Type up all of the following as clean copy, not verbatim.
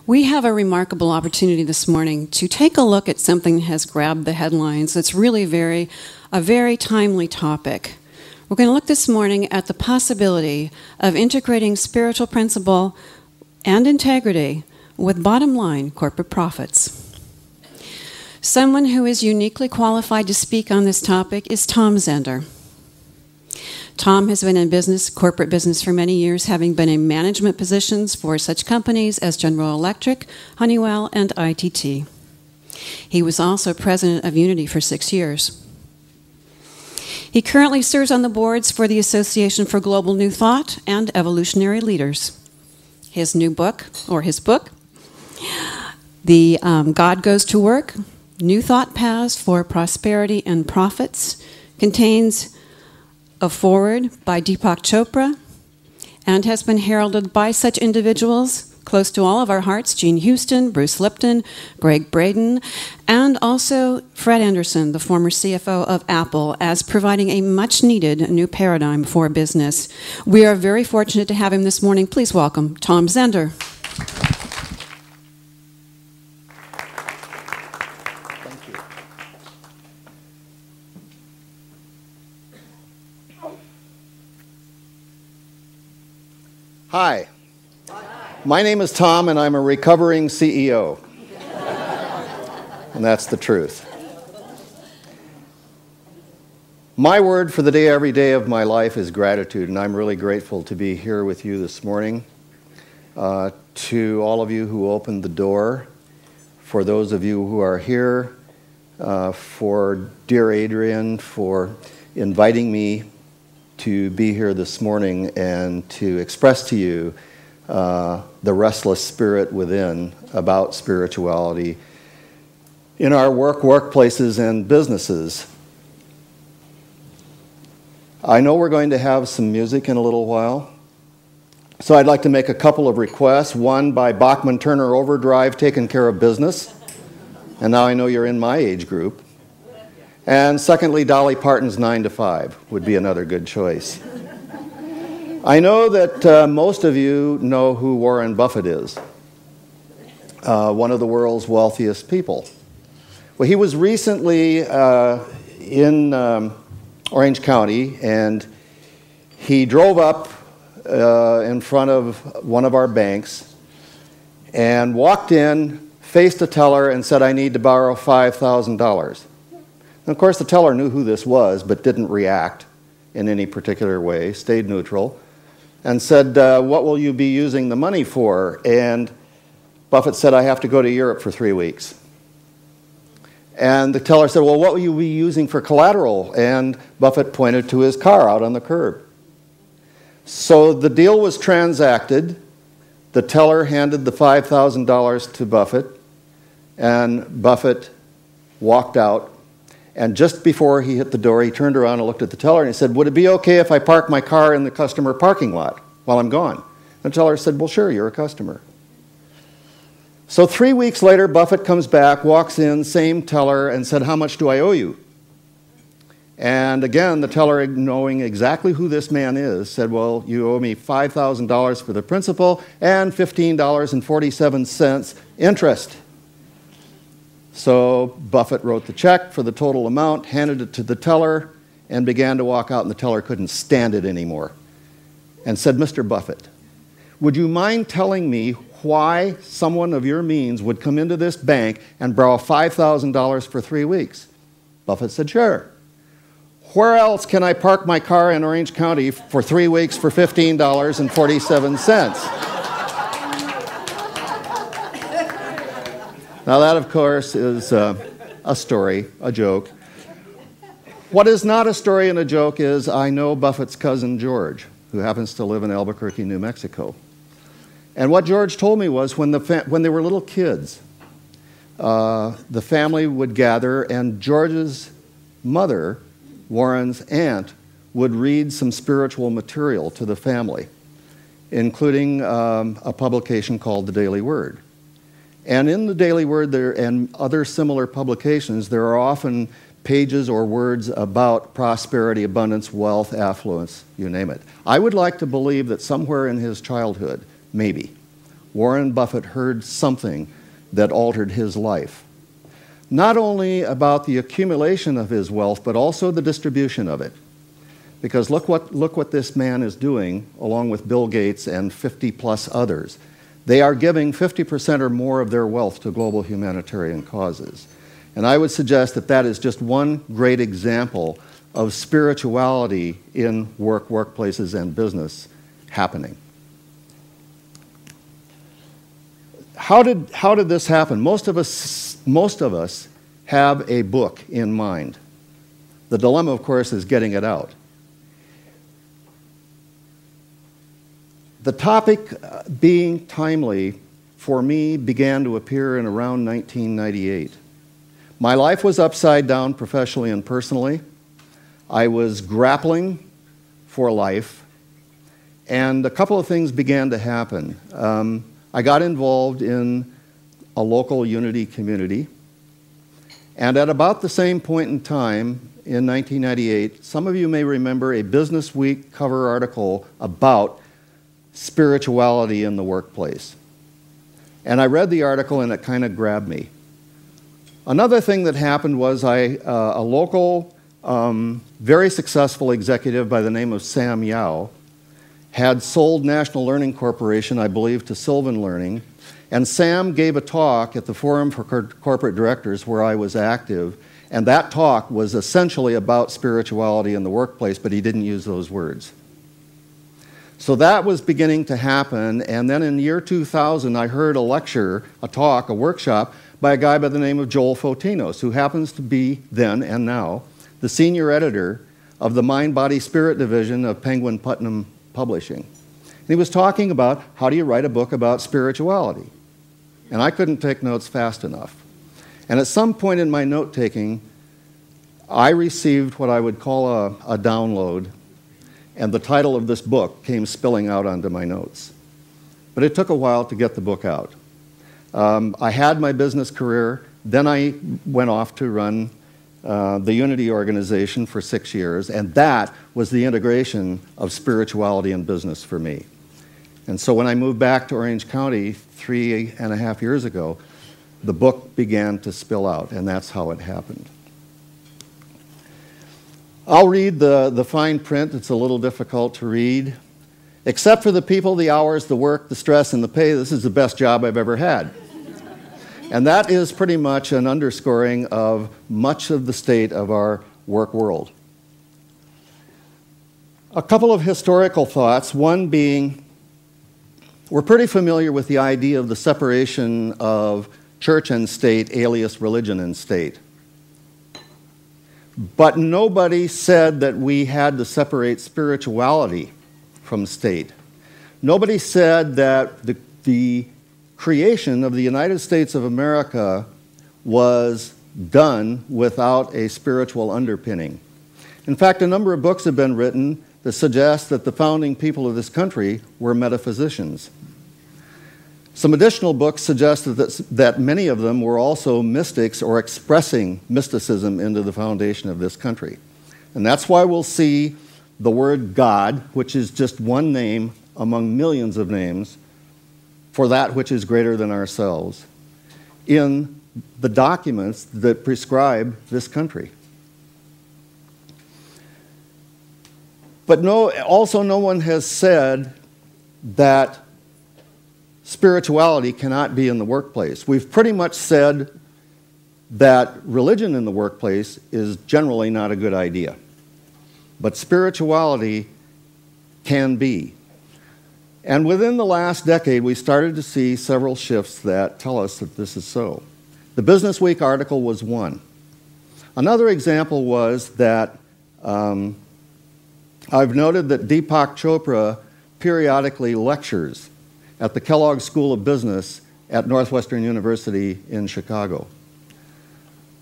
We have a remarkable opportunity this morning to take a look at something that has grabbed the headlines. It's really a very timely topic. We're going to look this morning at the possibility of integrating spiritual principle and integrity with bottom line corporate profits. Someone who is uniquely qualified to speak on this topic is Tom Zender. Tom has been in corporate business for many years, having been in management positions for such companies as General Electric, Honeywell, and ITT. He was also president of Unity for 6 years. He currently serves on the boards for the Association for Global New Thought and Evolutionary Leaders. His book, The God Goes to Work, New Thought Paths for Prosperity and Profits, contains a foreword by Deepak Chopra and has been heralded by such individuals close to all of our hearts, Gene Houston, Bruce Lipton, Greg Braden, and also Fred Anderson, the former CFO of Apple, as providing a much-needed new paradigm for business. We are very fortunate to have him this morning. Please welcome Tom Zender. Thank you. Hi. My name is Tom, and I'm a recovering CEO. And that's the truth. My word for the day, every day of my life is gratitude, and I'm really grateful to be here with you this morning. To all of you who opened the door, for those of you who are here, for dear Adrian for inviting me to be here this morning and to express to you the restless spirit within about spirituality in our workplaces, and businesses. I know we're going to have some music in a little while, so I'd like to make a couple of requests. One by Bachman Turner Overdrive, Taking Care of Business, and now I know you're in my age group. And secondly, Dolly Parton's 9 to 5 would be another good choice. I know that most of you know who Warren Buffett is, one of the world's wealthiest people. Well, he was recently in Orange County, and he drove up in front of one of our banks and walked in, faced a teller, and said, "I need to borrow $5,000. And of course, the teller knew who this was, but didn't react in any particular way, stayed neutral, and said, "What will you be using the money for?" And Buffett said, "I have to go to Europe for 3 weeks." And the teller said, "Well, what will you be using for collateral?" And Buffett pointed to his car out on the curb. So the deal was transacted. The teller handed the $5,000 to Buffett, and Buffett walked out. And just before he hit the door, he turned around and looked at the teller and he said, "Would it be okay if I park my car in the customer parking lot while I'm gone?" And the teller said, "Well, sure, you're a customer." So 3 weeks later, Buffett comes back, walks in, same teller, and said, "How much do I owe you?" And again, the teller, knowing exactly who this man is, said, "Well, you owe me $5,000 for the principal and $15.47 interest." So Buffett wrote the check for the total amount, handed it to the teller, and began to walk out, and the teller couldn't stand it anymore and said, "Mr. Buffett, would you mind telling me why someone of your means would come into this bank and borrow $5,000 for 3 weeks?" Buffett said, "Sure. Where else can I park my car in Orange County for 3 weeks for $15.47? Now that, of course, is a story, a joke. What is not a story and a joke is I know Buffett's cousin George, who happens to live in Albuquerque, New Mexico. And what George told me was when they were little kids, the family would gather, and George's mother, Warren's aunt, would read some spiritual material to the family, including a publication called The Daily Word. And in the Daily Word and other similar publications, there are often pages or words about prosperity, abundance, wealth, affluence, you name it. I would like to believe that somewhere in his childhood, maybe, Warren Buffett heard something that altered his life. Not only about the accumulation of his wealth, but also the distribution of it. Because look what this man is doing, along with Bill Gates and 50-plus others. They are giving 50% or more of their wealth to global humanitarian causes. And I would suggest that that is just one great example of spirituality in workplaces, and business happening. How did this happen? Most of us have a book in mind. The dilemma, of course, is getting it out. The topic being timely for me began to appear in around 1998. My life was upside down professionally and personally. I was grappling for life, and a couple of things began to happen. I got involved in a local unity community, and at about the same point in time, in 1998, some of you may remember a Business Week cover article about spirituality in the workplace. And I read the article and it kind of grabbed me. Another thing that happened was a local, very successful executive by the name of Sam Yao had sold National Learning Corporation, I believe, to Sylvan Learning. And Sam gave a talk at the Forum for Corporate Directors where I was active. And that talk was essentially about spirituality in the workplace, but he didn't use those words. So that was beginning to happen, and then in the year 2000, I heard a lecture, a talk, a workshop by a guy by the name of Joel Fotinos, who happens to be then and now the senior editor of the Mind, Body, Spirit division of Penguin Putnam Publishing. And he was talking about how do you write a book about spirituality? And I couldn't take notes fast enough. And at some point in my note-taking, I received what I would call a download, and the title of this book came spilling out onto my notes. But it took a while to get the book out. I had my business career, then I went off to run the Unity organization for 6 years, and that was the integration of spirituality and business for me. And so when I moved back to Orange County 3.5 years ago, the book began to spill out, and that's how it happened. I'll read the fine print. It's a little difficult to read. Except for the people, the hours, the work, the stress, and the pay, this is the best job I've ever had. And that is pretty much an underscoring of much of the state of our work world. A couple of historical thoughts, one being we're pretty familiar with the idea of the separation of church and state, alias religion and state. But nobody said that we had to separate spirituality from state. Nobody said that the creation of the United States of America was done without a spiritual underpinning. In fact, a number of books have been written that suggest that the founding people of this country were metaphysicians. Some additional books suggest that many of them were also mystics or expressing mysticism into the foundation of this country. And that's why we'll see the word God, which is just one name among millions of names for that which is greater than ourselves, in the documents that prescribe this country. But also no one has said that spirituality cannot be in the workplace. We've pretty much said that religion in the workplace is generally not a good idea. But spirituality can be. And within the last decade, we started to see several shifts that tell us that this is so. The Business Week article was one. Another example was that I've noted that Deepak Chopra periodically lectures at the Kellogg School of Business at Northwestern University in Chicago.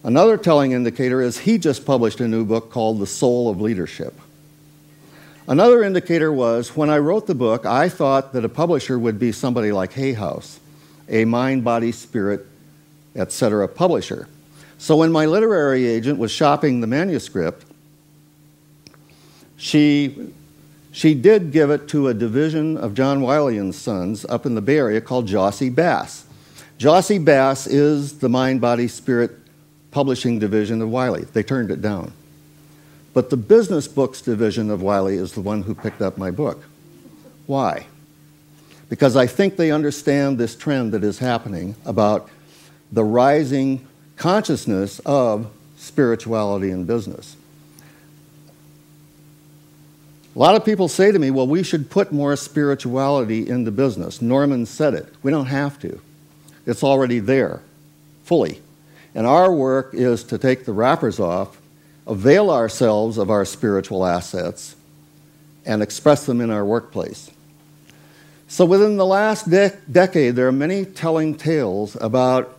Another telling indicator is he just published a new book called The Soul of Leadership. Another indicator was when I wrote the book, I thought that a publisher would be somebody like Hay House, a mind, body, spirit, etc. publisher. So when my literary agent was shopping the manuscript, she She did give it to a division of John Wiley and Sons up in the Bay Area called Jossie Bass. Jossie Bass is the Mind, Body, Spirit publishing division of Wiley. They turned it down. But the business books division of Wiley is the one who picked up my book. Why? Because I think they understand this trend that is happening about the rising consciousness of spirituality in business. A lot of people say to me, well, we should put more spirituality into business. Norman said it. We don't have to. It's already there, fully. And our work is to take the wrappers off, avail ourselves of our spiritual assets, and express them in our workplace. So within the last decade, there are many telling tales about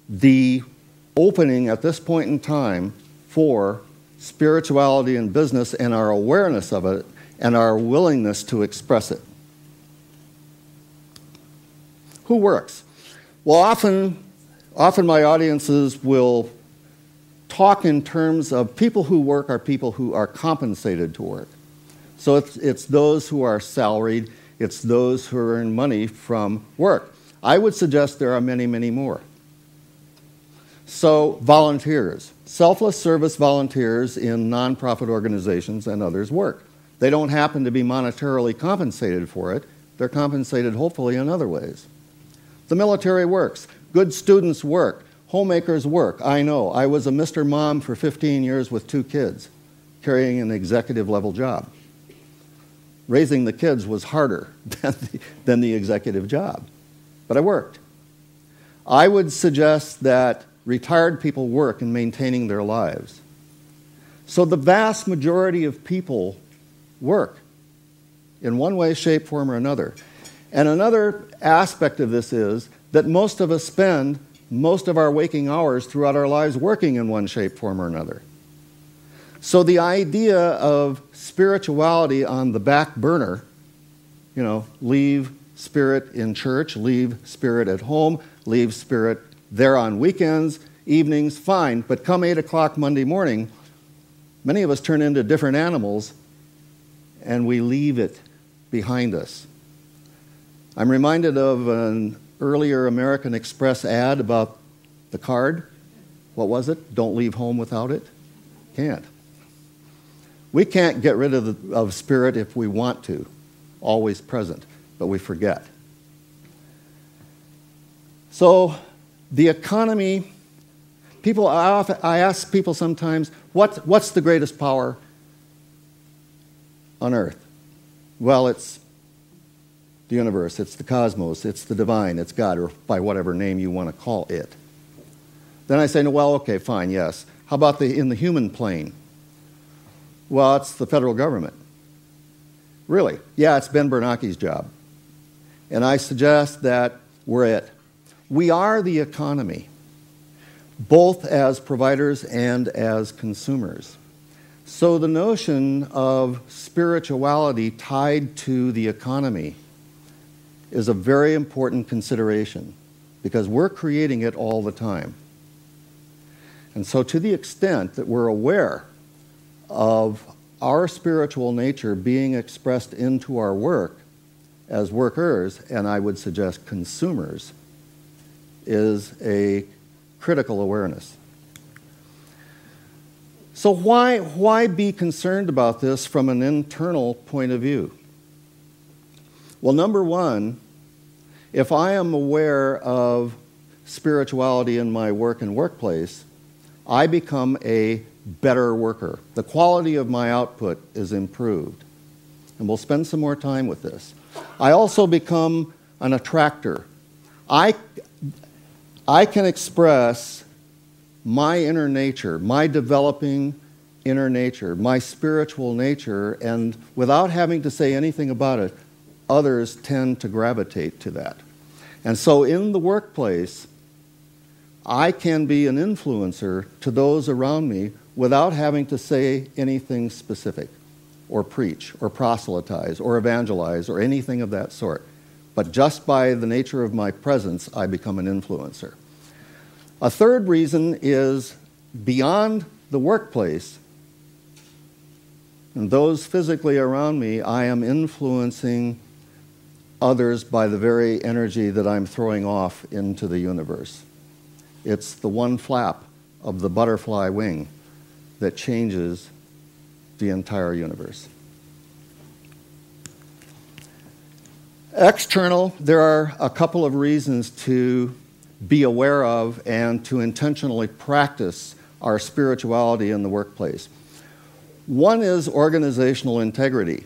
the opening at this point in time for spirituality in business and our awareness of it and our willingness to express it. Who works? Well, often my audiences will talk in terms of people who work are people who are compensated to work. So it's those who are salaried, it's those who earn money from work. I would suggest there are many, many more. So volunteers, selfless service volunteers in nonprofit organizations and others work. They don't happen to be monetarily compensated for it. They're compensated hopefully in other ways. The military works. Good students work. Homemakers work. I know. I was a Mr. Mom for 15 years with 2 kids, carrying an executive level job. Raising the kids was harder than the executive job, but I worked. I would suggest that retired people work in maintaining their lives. So the vast majority of people work in one way, shape, form, or another. And another aspect of this is that most of us spend most of our waking hours throughout our lives working in one shape, form, or another. So the idea of spirituality on the back burner, leave spirit in church, leave spirit at home, leave spirit there on weekends, evenings, fine. But come 8 o'clock Monday morning, many of us turn into different animals and we leave it behind us. I'm reminded of an earlier American Express ad about the card. What was it? Don't leave home without it? Can't. We can't get rid of spirit if we want to, always present, but we forget. So the economy, I ask people sometimes, what's the greatest power on earth? Well, it's the universe, it's the cosmos, it's the divine, it's God, or by whatever name you want to call it. Then I say, no, well, okay, fine, yes. How about in the human plane? Well, it's the federal government. Really? Yeah, it's Ben Bernanke's job. And I suggest that we're it. We are the economy, both as providers and as consumers. So the notion of spirituality tied to the economy is a very important consideration because we're creating it all the time. And so to the extent that we're aware of our spiritual nature being expressed into our work as workers, and I would suggest consumers, is a critical awareness. So why be concerned about this from an internal point of view? Well, number one, if I am aware of spirituality in my work and workplace, I become a better worker. The quality of my output is improved. And we'll spend some more time with this. I also become an attractor. I can express my inner nature, my developing inner nature, my spiritual nature, and without having to say anything about it, others tend to gravitate to that. And so in the workplace, I can be an influencer to those around me without having to say anything specific, or preach, or proselytize, or evangelize, or anything of that sort. But just by the nature of my presence, I become an influencer. A third reason is beyond the workplace. and those physically around me, I am influencing others by the very energy that I'm throwing off into the universe. It's the one flap of the butterfly wing that changes the entire universe. External, there are a couple of reasons to be aware of and to intentionally practice our spirituality in the workplace. One is organizational integrity.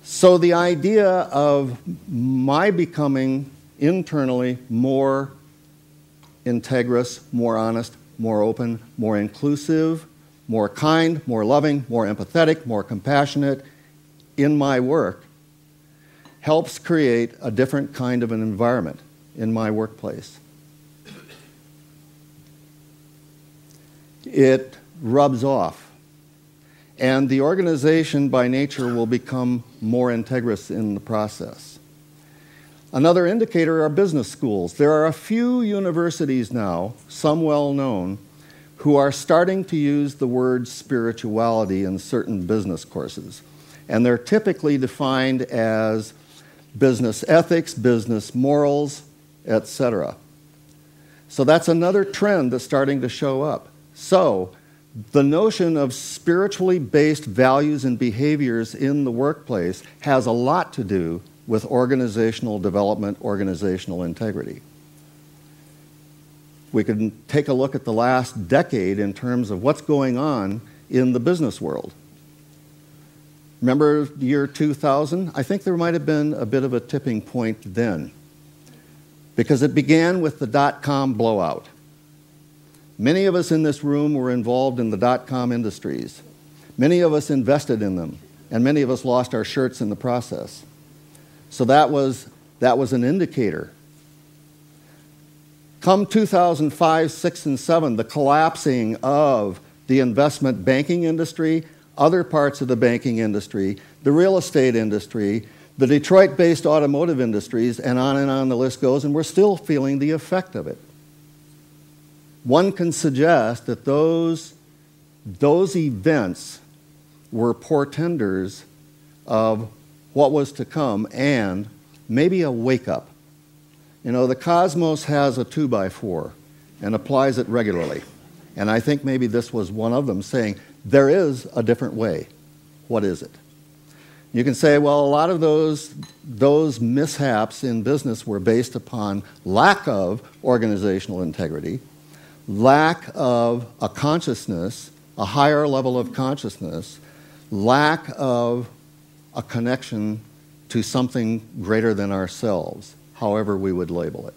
So the idea of my becoming internally more integrous, more honest, more open, more inclusive, more kind, more loving, more empathetic, more compassionate in my work helps create a different kind of an environment in my workplace. It rubs off. And the organization by nature will become more integrous in the process. Another indicator are business schools. There are a few universities now, some well known, who are starting to use the word spirituality in certain business courses. And they're typically defined as business ethics, business morals, etc. So that's another trend that's starting to show up. So the notion of spiritually based values and behaviors in the workplace has a lot to do with organizational development, organizational integrity. We can take a look at the last decade in terms of what's going on in the business world. Remember the year 2000? I think there might have been a bit of a tipping point then, because it began with the dot-com blowout. Many of us in this room were involved in the dot-com industries. Many of us invested in them, and many of us lost our shirts in the process. So that was an indicator. Come 2005, 6, and 7, the collapsing of the investment banking industry, other parts of the banking industry, the real estate industry, the Detroit-based automotive industries, and on the list goes, and we're still feeling the effect of it. One can suggest that those events were portenders of what was to come and maybe a wake-up. You know, the cosmos has a 2x4 and applies it regularly. And I think maybe this was one of them, saying, there is a different way. What is it? You can say, well, a lot of those mishaps in business were based upon lack of organizational integrity, lack of a consciousness, a higher level of consciousness, lack of a connection to something greater than ourselves, however we would label it.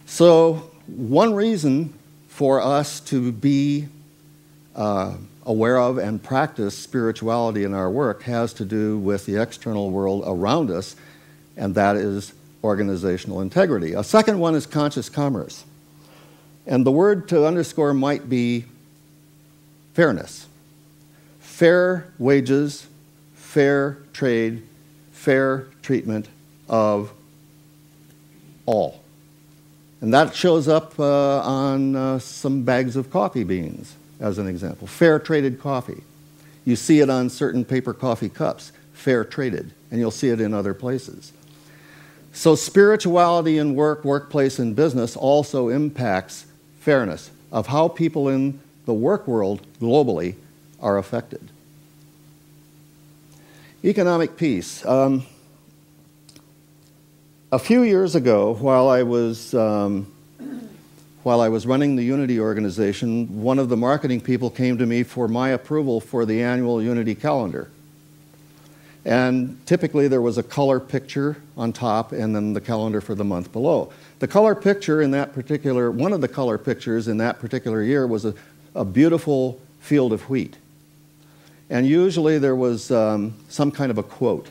So one reason for us to be aware of and practice spirituality in our work has to do with the external world around us, and that is organizational integrity. A second one is conscious commerce. And the word to underscore might be fairness. Fair wages, fair trade, fair treatment of all. And that shows up on some bags of coffee beans, as an example. Fair traded coffee. You see it on certain paper coffee cups, fair traded, and you'll see it in other places. So spirituality in work, workplace, and business also impacts fairness of how people in the work world globally are affected. Economic peace. A few years ago, while I was running the Unity organization, one of the marketing people came to me for my approval for the annual Unity calendar. And typically there was a color picture on top and then the calendar for the month below. The color picture in that particular, one of the color pictures in that particular year was a beautiful field of wheat. And usually there was some kind of a quote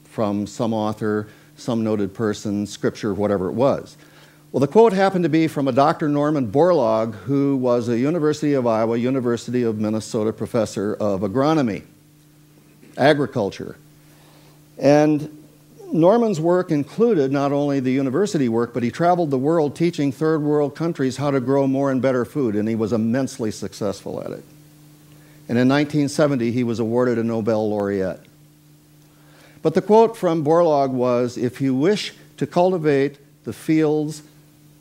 from some author, some noted person, scripture, whatever it was. Well, the quote happened to be from a Dr. Norman Borlaug, who was a University of Iowa, University of Minnesota professor of agronomy, agriculture. And Norman's work included not only the university work, but he traveled the world teaching third world countries how to grow more and better food, and he was immensely successful at it. And in 1970, he was awarded a Nobel laureate. But the quote from Borlaug was, "If you wish to cultivate the fields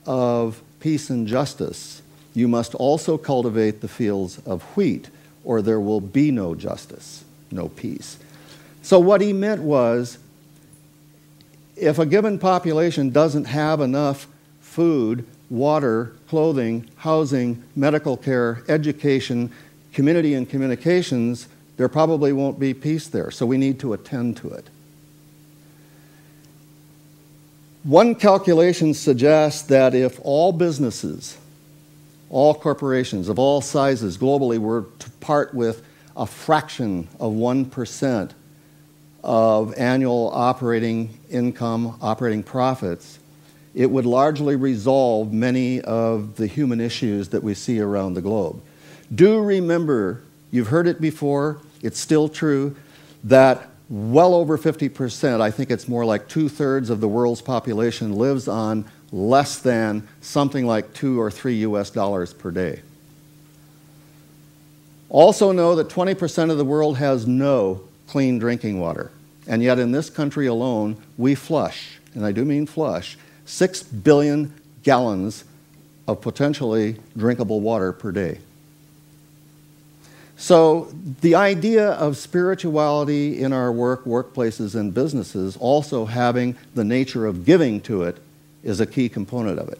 of peace and justice, you must also cultivate the fields of wheat, or there will be no justice, no peace." So what he meant was, if a given population doesn't have enough food, water, clothing, housing, medical care, education, community and communications, there probably won't be peace there. So we need to attend to it. One calculation suggests that if all businesses, all corporations of all sizes globally were to part with a fraction of 1% of annual operating income, operating profits, it would largely resolve many of the human issues that we see around the globe. Do remember, you've heard it before, it's still true, that well over 50%, I think it's more like 2/3 of the world's population, lives on less than something like $2 or $3 US per day. Also know that 20% of the world has no clean drinking water. And yet in this country alone, we flush, and I do mean flush, 6 billion gallons of potentially drinkable water per day. So the idea of spirituality in our work, workplaces, and businesses also having the nature of giving to it is a key component of it.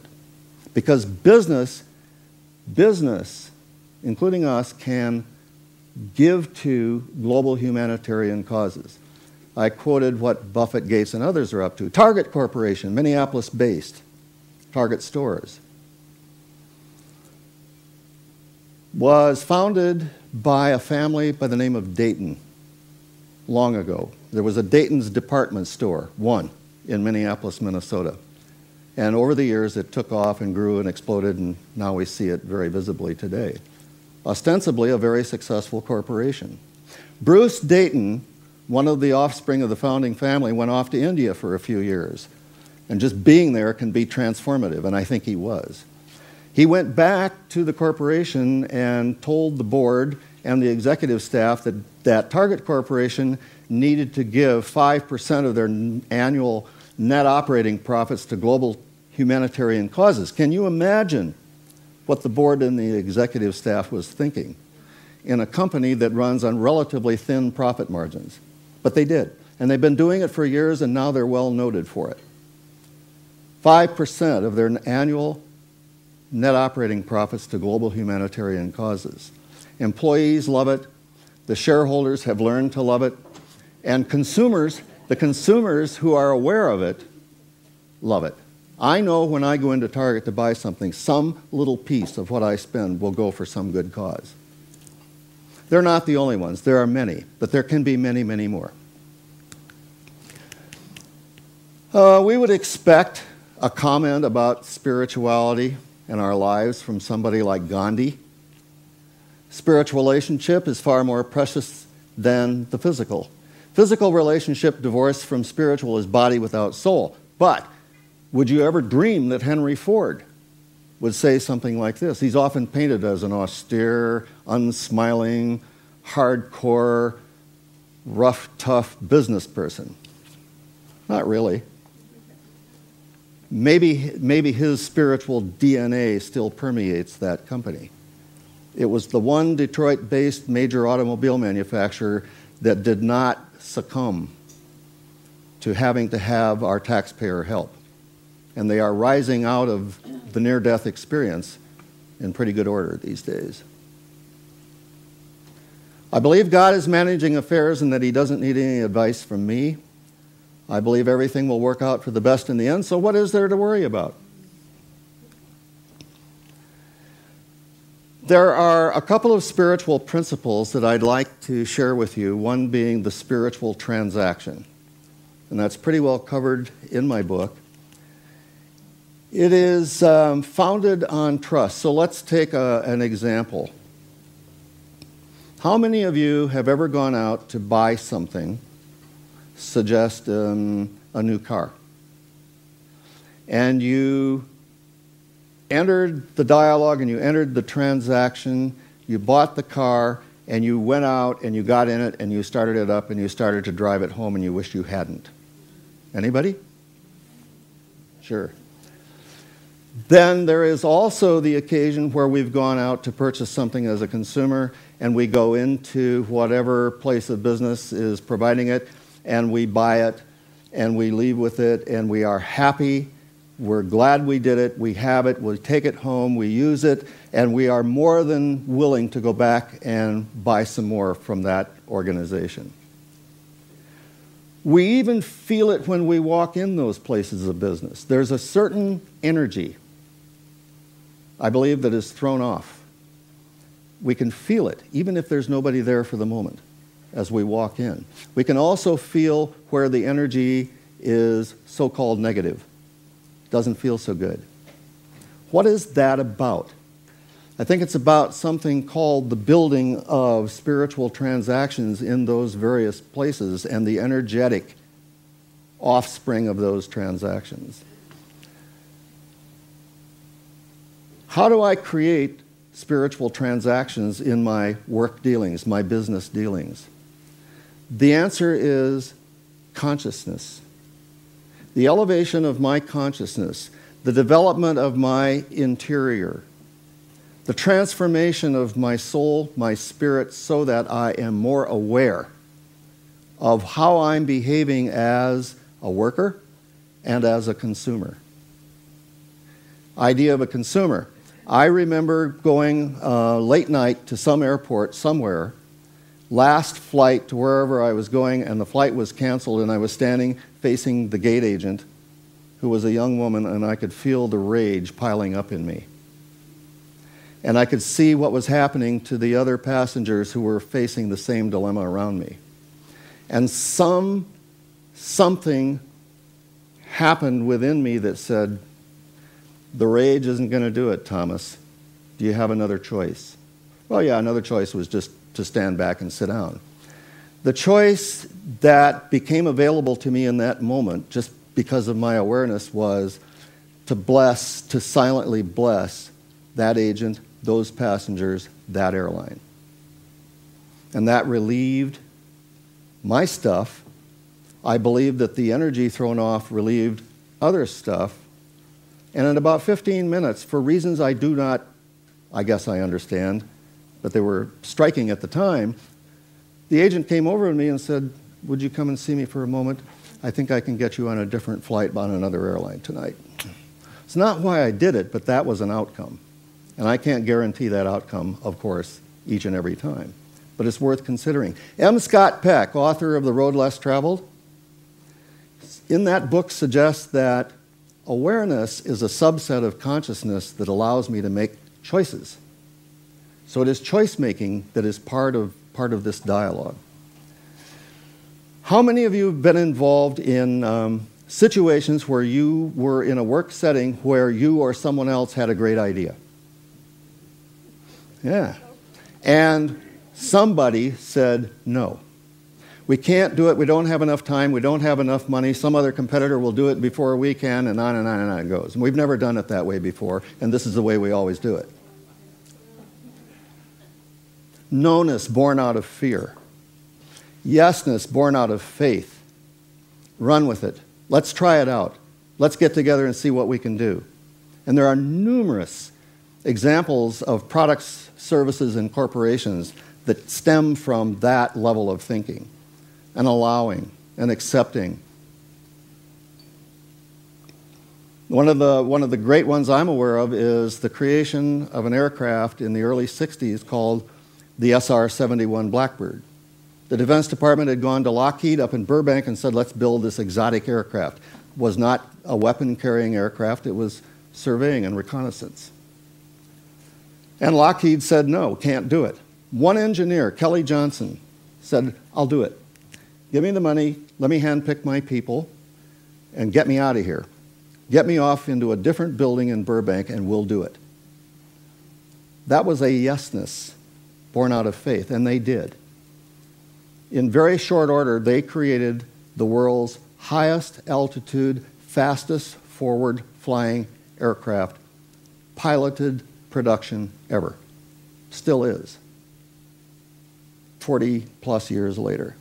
Because business, including us, can give to global humanitarian causes. I quoted what Buffett, Gates, and others are up to. Target Corporation, Minneapolis-based, Target stores, was founded by a family by the name of Dayton long ago. There was a Dayton's department store, one, in Minneapolis, Minnesota. And over the years, it took off and grew and exploded, and now we see it very visibly today. Ostensibly a very successful corporation. Bruce Dayton, one of the offspring of the founding family, went off to India for a few years. And just being there can be transformative, and I think he was. He went back to the corporation and told the board and the executive staff that Target Corporation needed to give 5% of their annual net operating profits to global humanitarian causes. Can you imagine what the board and the executive staff was thinking in a company that runs on relatively thin profit margins? But they did. And they've been doing it for years, and now they're well noted for it. 5% of their annual net operating profits to global humanitarian causes. Employees love it. The shareholders have learned to love it. And consumers, the consumers who are aware of it, love it. I know when I go into Target to buy something, some little piece of what I spend will go for some good cause. They're not the only ones. There are many, but there can be many, many more. We would expect a comment about spirituality in our lives from somebody like Gandhi. Spiritual relationship is far more precious than the physical. Physical relationship divorced from spiritual is body without soul. But would you ever dream that Henry Ford would say something like this? He's often painted as an austere, unsmiling, hardcore, rough, tough business person. Not really. Maybe his spiritual DNA still permeates that company. It was the one Detroit-based major automobile manufacturer that did not succumb to having to have our taxpayer help. And they are rising out of the near-death experience in pretty good order these days. I believe God is managing affairs and that he doesn't need any advice from me. I believe everything will work out for the best in the end, so what is there to worry about? There are a couple of spiritual principles that I'd like to share with you, one being the spiritual transaction. And that's pretty well covered in my book. It is founded on trust. So let's take an example. How many of you have ever gone out to buy something, suggest a new car, and you entered the dialogue and you entered the transaction, you bought the car, and you went out and you got in it and you started it up and you started to drive it home and you wished you hadn't? Anybody? Sure. Then there is also the occasion where we've gone out to purchase something as a consumer, and we go into whatever place of business is providing it, and we buy it, and we leave with it, and we are happy. We're glad we did it. We have it. We take it home. We use it, and we are more than willing to go back and buy some more from that organization. We even feel it when we walk in those places of business. There's a certain energy, I believe, that is thrown off. We can feel it, even if there's nobody there for the moment, as we walk in. We can also feel where the energy is so-called negative. Doesn't feel so good. What is that about? I think it's about something called the building of spiritual transactions in those various places and the energetic offspring of those transactions. How do I create spiritual transactions in my work dealings, my business dealings? The answer is consciousness. The elevation of my consciousness, the development of my interior, the transformation of my soul, my spirit, so that I am more aware of how I'm behaving as a worker and as a consumer. Idea of a consumer. I remember going late night to some airport somewhere, last flight to wherever I was going, and the flight was canceled, and I was standing facing the gate agent, who was a young woman, and I could feel the rage piling up in me. And I could see what was happening to the other passengers who were facing the same dilemma around me. And something happened within me that said, the rage isn't going to do it, Thomas. Do you have another choice? Well, yeah, another choice was just to stand back and sit down. The choice that became available to me in that moment, just because of my awareness, was to bless, to silently bless that agent, those passengers, that airline. And that relieved my stuff. I believe that the energy thrown off relieved other stuff. And in about 15 minutes, for reasons I do not, I guess I understand, but they were striking at the time, the agent came over to me and said, would you come and see me for a moment? I think I can get you on a different flight on another airline tonight. It's not why I did it, but that was an outcome. And I can't guarantee that outcome, of course, each and every time. But it's worth considering. M. Scott Peck, author of The Road Less Traveled, in that book suggests that awareness is a subset of consciousness that allows me to make choices. So it is choice making that is part of this dialogue. How many of you have been involved in situations where you were in a work setting where you or someone else had a great idea? Yeah. And somebody said no. We can't do it, we don't have enough time, we don't have enough money, some other competitor will do it before we can, and on and on and on it goes. And we've never done it that way before, and this is the way we always do it. No-ness born out of fear. Yes-ness born out of faith. Run with it. Let's try it out. Let's get together and see what we can do. And there are numerous examples of products, services, and corporations that stem from that level of thinking and allowing and accepting. One of the great ones I'm aware of is the creation of an aircraft in the early 60s called the SR-71 Blackbird. The Defense Department had gone to Lockheed up in Burbank and said, let's build this exotic aircraft. It was not a weapon-carrying aircraft, it was surveying and reconnaissance. And Lockheed said, no, can't do it. One engineer, Kelly Johnson, said, I'll do it. Give me the money, let me handpick my people, and get me out of here. Get me off into a different building in Burbank, and we'll do it. That was a yesness born out of faith, and they did. In very short order, they created the world's highest altitude, fastest forward flying aircraft, piloted production ever. Still is. 40 plus years later.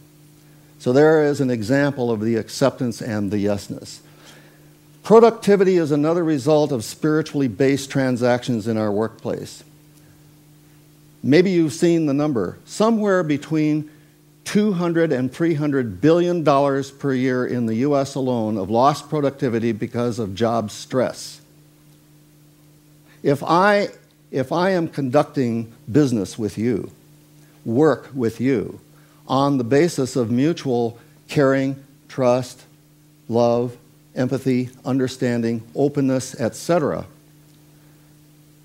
So there is an example of the acceptance and the yesness. Productivity is another result of spiritually based transactions in our workplace. Maybe you've seen the number, somewhere between $200 and $300 billion per year in the U.S. alone of lost productivity because of job stress. If I am conducting business with you, work with you, on the basis of mutual caring, trust, love, empathy, understanding, openness, etc.,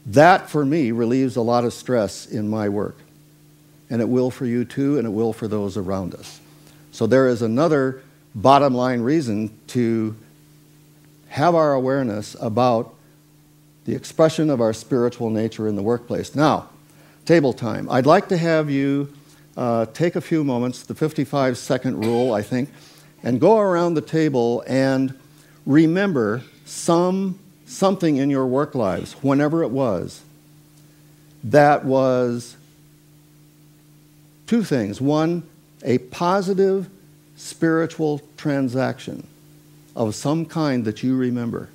that, for me, relieves a lot of stress in my work. And it will for you too, and it will for those around us. So there is another bottom line reason to have our awareness about the expression of our spiritual nature in the workplace. Now, table time. I'd like to have you take a few moments, the 55-second rule, I think, and go around the table and remember something in your work lives, whenever it was, that was two things. One, a positive spiritual transaction of some kind that you remember.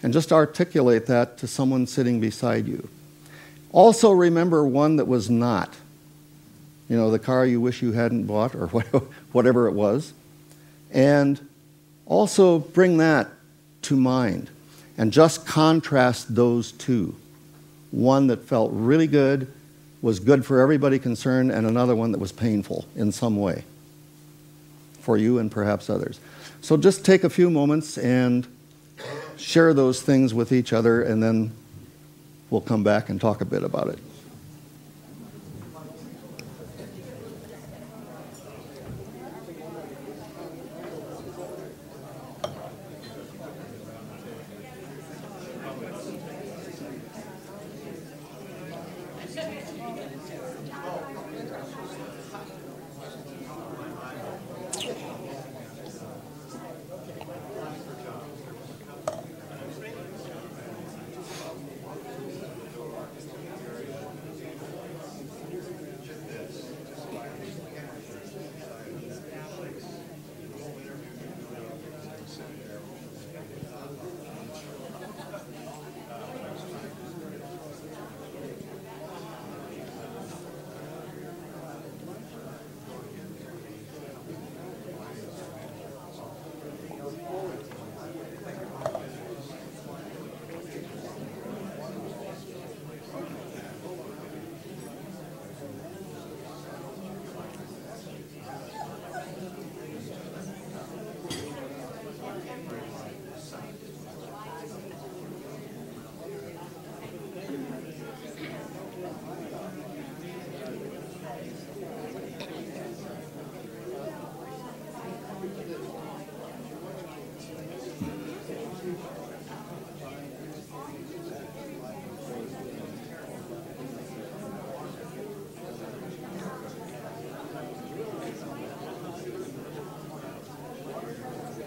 And just articulate that to someone sitting beside you. Also remember one that was not. You know, the car you wish you hadn't bought, or whatever it was. And also bring that to mind and just contrast those two. One that felt really good, was good for everybody concerned, and another one that was painful in some way for you and perhaps others. So just take a few moments and share those things with each other, and then we'll come back and talk a bit about it.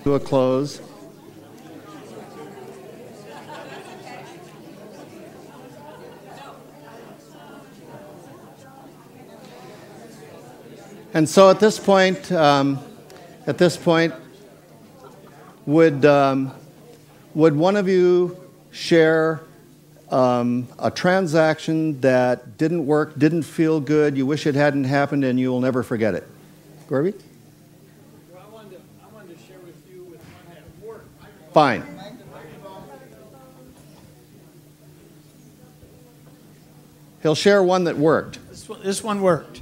To a close. And so at this point, would one of you share a transaction that didn't work, didn't feel good, you wish it hadn't happened, and you will never forget it? Gorby? Fine. He'll share one that worked. This one worked.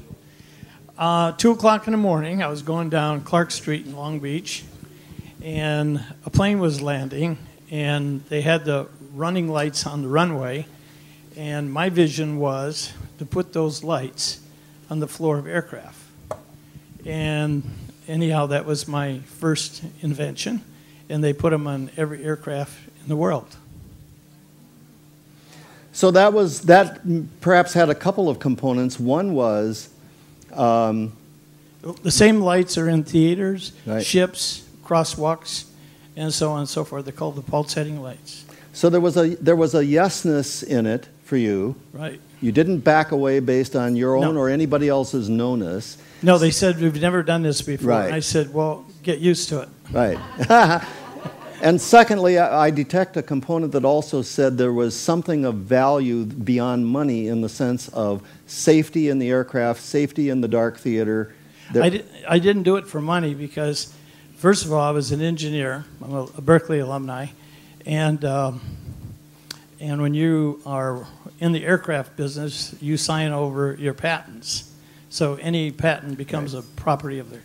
2 o'clock in the morning, I was going down Clark Street in Long Beach, and a plane was landing, and they had the running lights on the runway, and my vision was to put those lights on the floor of aircraft. And anyhow, that was my first invention. And they put them on every aircraft in the world. So that perhaps had a couple of components. One was the same lights are in theaters, right, ships, crosswalks, and so on and so forth. They're called the pulsating lights. So there was a yesness in it for you. Right. You didn't back away based on your own No. or anybody else's knownness. No, they said, we've never done this before. Right. And I said, well, get used to it. Right. And secondly, I detect a component that also said there was something of value beyond money in the sense of safety in the aircraft, safety in the dark theater. I didn't do it for money because, first of all, I was an engineer. I'm a Berkeley alumni. And when you are in the aircraft business, you sign over your patents. So any patent becomes a property of the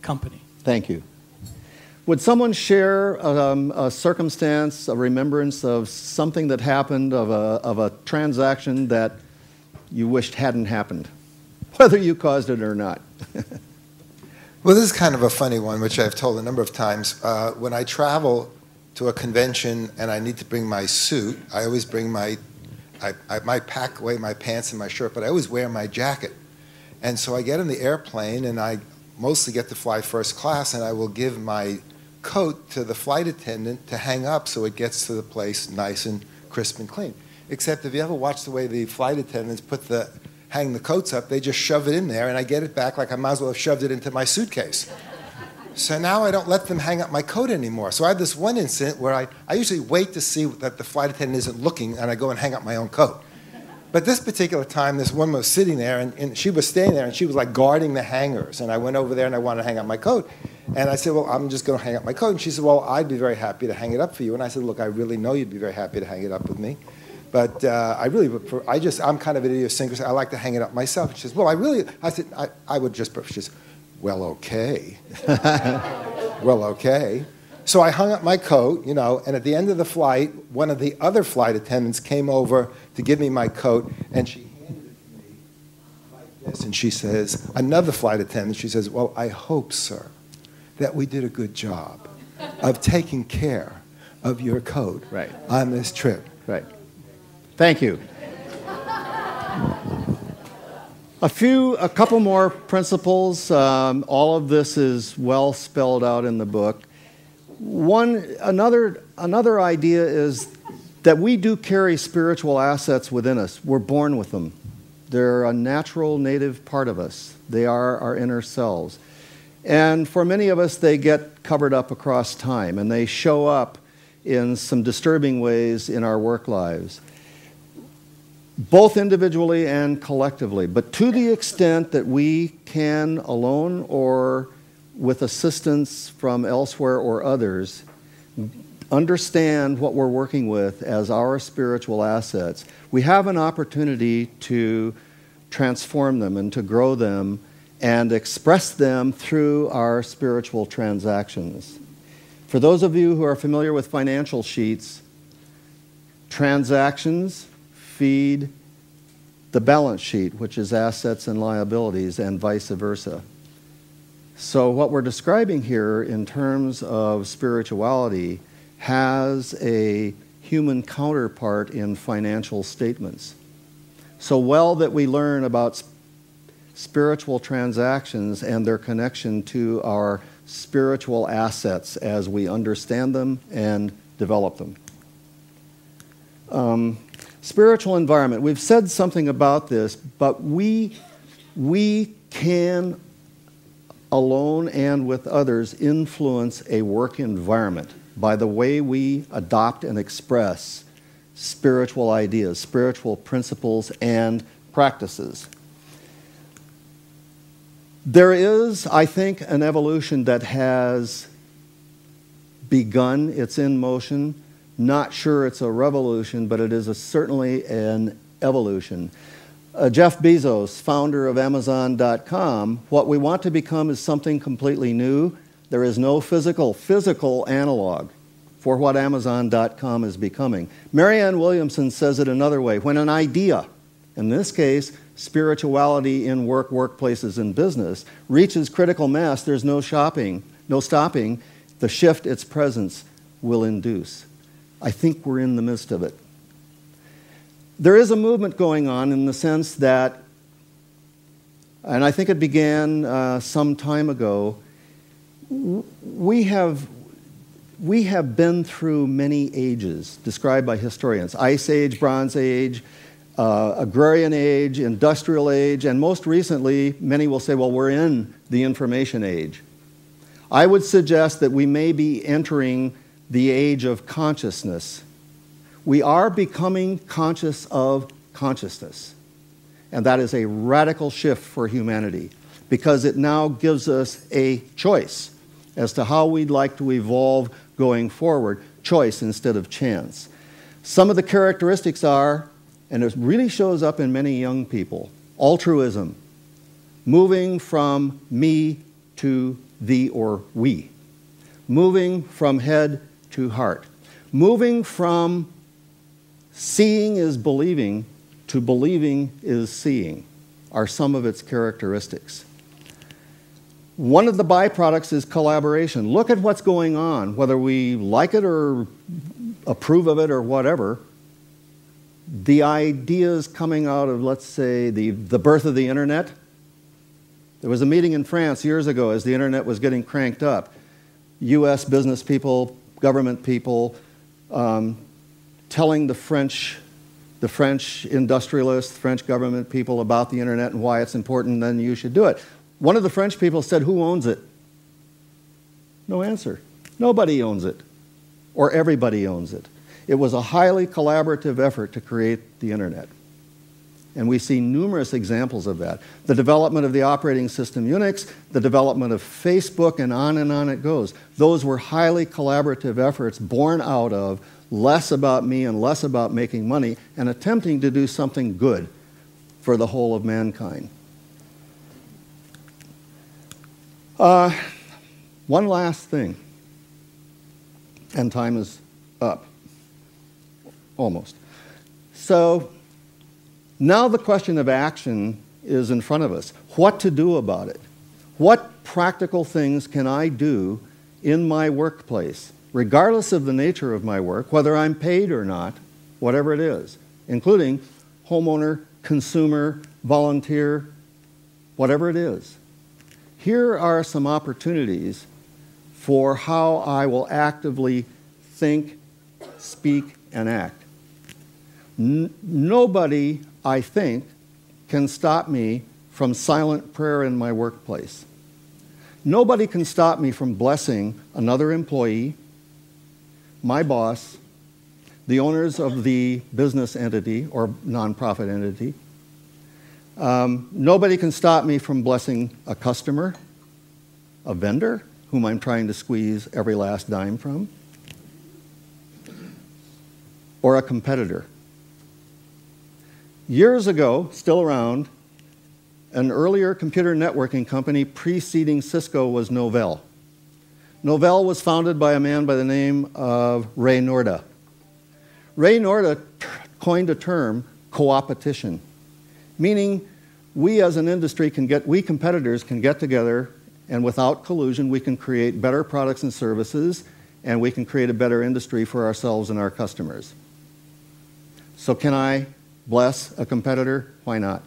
company. Thank you. Would someone share a circumstance, a remembrance of something that happened, of a transaction that you wished hadn't happened, whether you caused it or not? Well, this is kind of a funny one, which I've told a number of times. When I travel to a convention and I need to bring my suit, I always bring I might pack away my pants and my shirt, but I always wear my jacket. And so I get in the airplane, and I mostly get to fly first class, and I will give my coat to the flight attendant to hang up so it gets to the place nice and crisp and clean. Except if you ever watch the way the flight attendants hang the coats up, they just shove it in there, and I get it back like I might as well have shoved it into my suitcase. So now I don't let them hang up my coat anymore. So I had this one incident where I usually wait to see that the flight attendant isn't looking, and I go and hang up my own coat. But this particular time, this woman was sitting there, and she was standing there, and she was like guarding the hangers. And I went over there, and I wanted to hang up my coat. And I said, well, I'm just going to hang up my coat. And she said, well, I'd be very happy to hang it up for you. And I said, look, I really know you'd be very happy to hang it up with me. But I'm kind of an idiosyncrasy. I like to hang it up myself. She says, well, I said, I would just prefer. She says, well, okay. Well, okay. So I hung up my coat, and at the end of the flight, one of the other flight attendants came over to give me my coat, and she handed it to me like this, and she says, another flight attendant, she says, well, I hope, sir, that we did a good job of taking care of your coat on this trip. Right. Thank you. A couple more principles. All of this is well spelled out in the book. Another idea is that we do carry spiritual assets within us. We're born with them. They're a natural, native part of us. They are our inner selves. And for many of us, they get covered up across time, and they show up in some disturbing ways in our work lives, both individually and collectively. But to the extent that we can, alone or with assistance from elsewhere or others, understand what we're working with as our spiritual assets, we have an opportunity to transform them and to grow them and express them through our spiritual transactions. For those of you who are familiar with financial sheets, transactions feed the balance sheet, which is assets and liabilities, and vice versa. So what we're describing here in terms of spirituality has a human counterpart in financial statements. So well that we learn about spiritual transactions and their connection to our spiritual assets as we understand them and develop them. Spiritual environment. We've said something about this, but we can, alone and with others, influence a work environment by the way we adopt and express spiritual ideas, spiritual principles, and practices. There is, I think, an evolution that has begun. It's in motion. Not sure it's a revolution, but it is certainly an evolution. Jeff Bezos, founder of Amazon.com, what we want to become is something completely new. There is no physical analog for what Amazon.com is becoming. Marianne Williamson says it another way. When an idea, in this case, spirituality in work, workplaces, and business, reaches critical mass, there's no stopping the shift its presence will induce. I think we're in the midst of it. There is a movement going on in the sense that, and I think it began some time ago, we have been through many ages described by historians. Ice Age, Bronze Age, agrarian age, industrial age, and most recently, many will say, well, we're in the information age. I would suggest that we may be entering the age of consciousness. We are becoming conscious of consciousness. And that is a radical shift for humanity because it now gives us a choice as to how we'd like to evolve going forward, choice instead of chance. Some of the characteristics are, and it really shows up in many young people, altruism, moving from me to thee or we, moving from head to heart, moving from seeing is believing to believing is seeing are some of its characteristics. One of the byproducts is collaboration. Look at what's going on, whether we like it or approve of it or whatever. The ideas coming out of, let's say, the birth of the internet. There was a meeting in France years ago as the internet was getting cranked up. U.S. business people, government people, telling the French industrialists, French government people about the internet and why it's important, then you should do it. One of the French people said, who owns it? No answer. Nobody owns it. Or everybody owns it. It was a highly collaborative effort to create the internet. And we see numerous examples of that. The development of the operating system Unix, the development of Facebook, and on it goes. Those were highly collaborative efforts born out of less about me and less about making money and attempting to do something good for the whole of mankind. One last thing, and time is up, almost. So now the question of action is in front of us. What to do about it? What practical things can I do in my workplace, regardless of the nature of my work, whether I'm paid or not, whatever it is, including homeowner, consumer, volunteer, whatever it is. Here are some opportunities for how I will actively think, speak, and act. Nobody, I think, can stop me from silent prayer in my workplace. Nobody can stop me from blessing another employee, my boss, the owners of the business entity or nonprofit entity. Nobody can stop me from blessing a customer, a vendor, whom I'm trying to squeeze every last dime from, or a competitor. Years ago, still around, an earlier computer networking company preceding Cisco was Novell. Novell was founded by a man by the name of Ray Norda. Ray Norda coined a term, co-opetition, meaning we as an industry we competitors can get together and without collusion we can create better products and services and we can create a better industry for ourselves and our customers. So can I bless a competitor? Why not?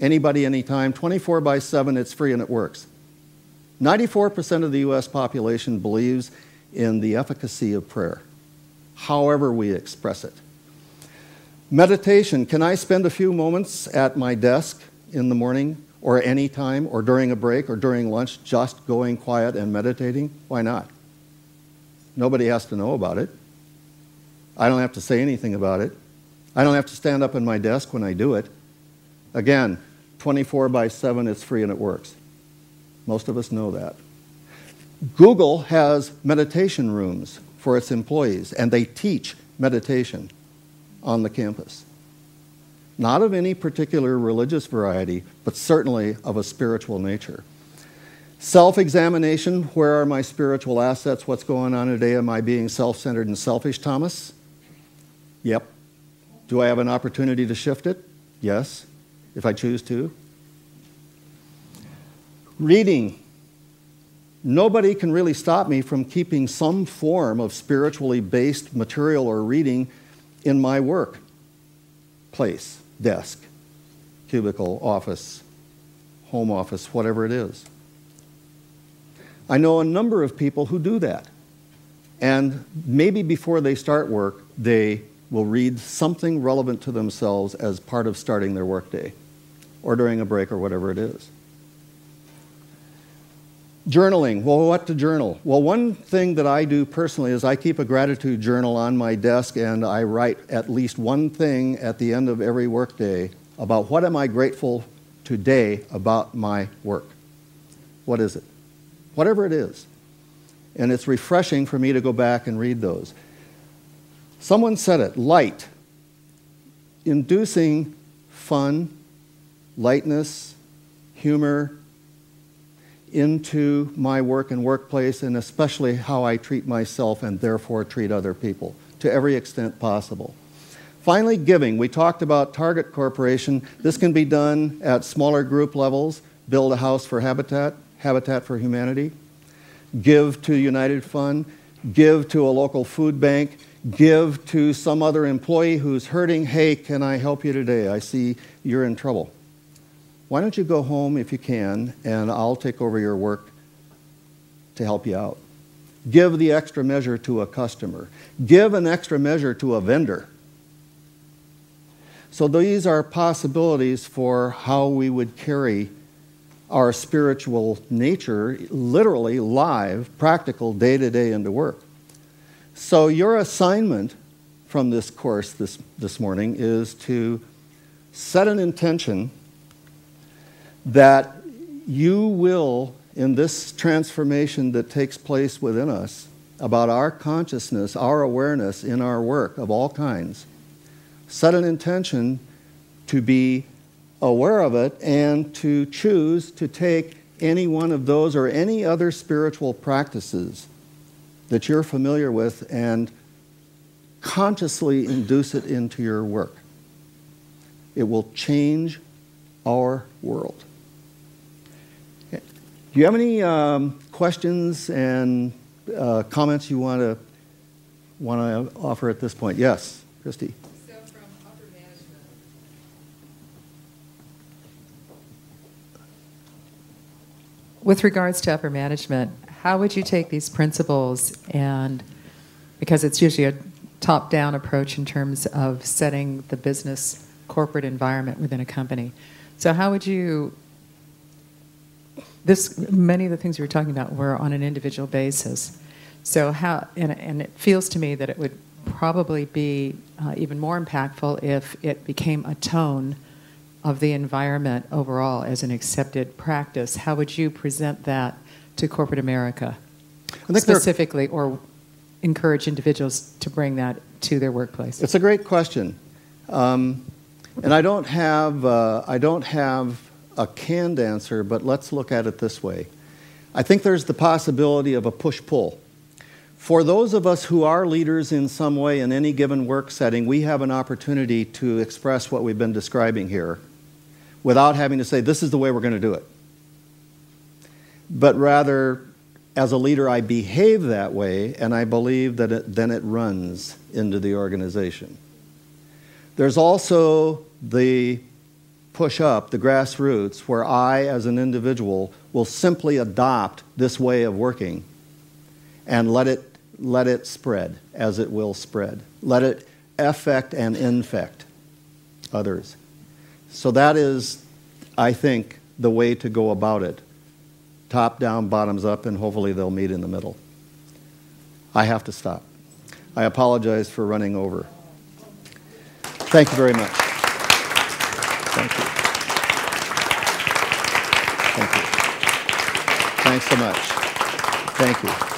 Anybody, anytime, 24/7, it's free and it works. 94% of the US population believes in the efficacy of prayer, however we express it. Meditation, can I spend a few moments at my desk in the morning or any time or during a break or during lunch just going quiet and meditating? Why not? Nobody has to know about it. I don't have to say anything about it. I don't have to stand up in my desk when I do it. Again, 24/7, it's free and it works. Most of us know that. Google has meditation rooms for its employees, and they teach meditation on the campus. Not of any particular religious variety, but certainly of a spiritual nature. Self-examination, where are my spiritual assets? What's going on today? Am I being self-centered and selfish, Thomas? Yep. Do I have an opportunity to shift it? Yes, if I choose to. Reading. Nobody can really stop me from keeping some form of spiritually based material or reading in my work place, desk, cubicle, office, home office, whatever it is. I know a number of people who do that. And maybe before they start work, they will read something relevant to themselves as part of starting their workday or during a break or whatever it is. Journaling. Well, what to journal? Well, one thing that I do personally is I keep a gratitude journal on my desk, and I write at least one thing at the end of every workday about what am I grateful today about my work. What is it? Whatever it is. And it's refreshing for me to go back and read those. Someone said it, light, inducing fun, lightness, humor into my work and workplace, and especially how I treat myself and therefore treat other people to every extent possible. Finally, giving. We talked about Target Corporation. This can be done at smaller group levels. Build a house for Habitat, Habitat for Humanity. Give to United Fund. Give to a local food bank. Give to some other employee who's hurting. Hey, can I help you today? I see you're in trouble. Why don't you go home if you can, and I'll take over your work to help you out. Give the extra measure to a customer. Give an extra measure to a vendor. So these are possibilities for how we would carry our spiritual nature, literally live, practical, day-to-day into work. So your assignment from this course this morning is to set an intention that you will, in this transformation that takes place within us, about our consciousness, our awareness in our work of all kinds, set an intention to be aware of it and to choose to take any one of those or any other spiritual practices that you're familiar with and consciously induce it into your work. It will change our world. Do you have any questions and comments you want to offer at this point? Yes, Christy. So from upper management. With regards to upper management, how would you take these principles and, because it's usually a top-down approach in terms of setting the business corporate environment within a company. So how would you, many of the things you were talking about were on an individual basis. So how, and it feels to me that it would probably be even more impactful if it became a tone of the environment overall as an accepted practice. How would you present that to corporate America specifically, or encourage individuals to bring that to their workplace? It's a great question. And I don't have a canned answer, but let's look at it this way. I think there's the possibility of a push-pull. For those of us who are leaders in some way in any given work setting, we have an opportunity to express what we've been describing here without having to say, this is the way we're going to do it. But rather, as a leader, I behave that way, and I believe that then it runs into the organization. There's also the push-up, the grassroots, where I, as an individual, will simply adopt this way of working and let it spread as it will spread. Let it affect and infect others. So that is, I think, the way to go about it. Top down, bottoms up, and hopefully they'll meet in the middle. I have to stop. I apologize for running over. Thank you very much. Thank you. Thank you. Thanks so much. Thank you.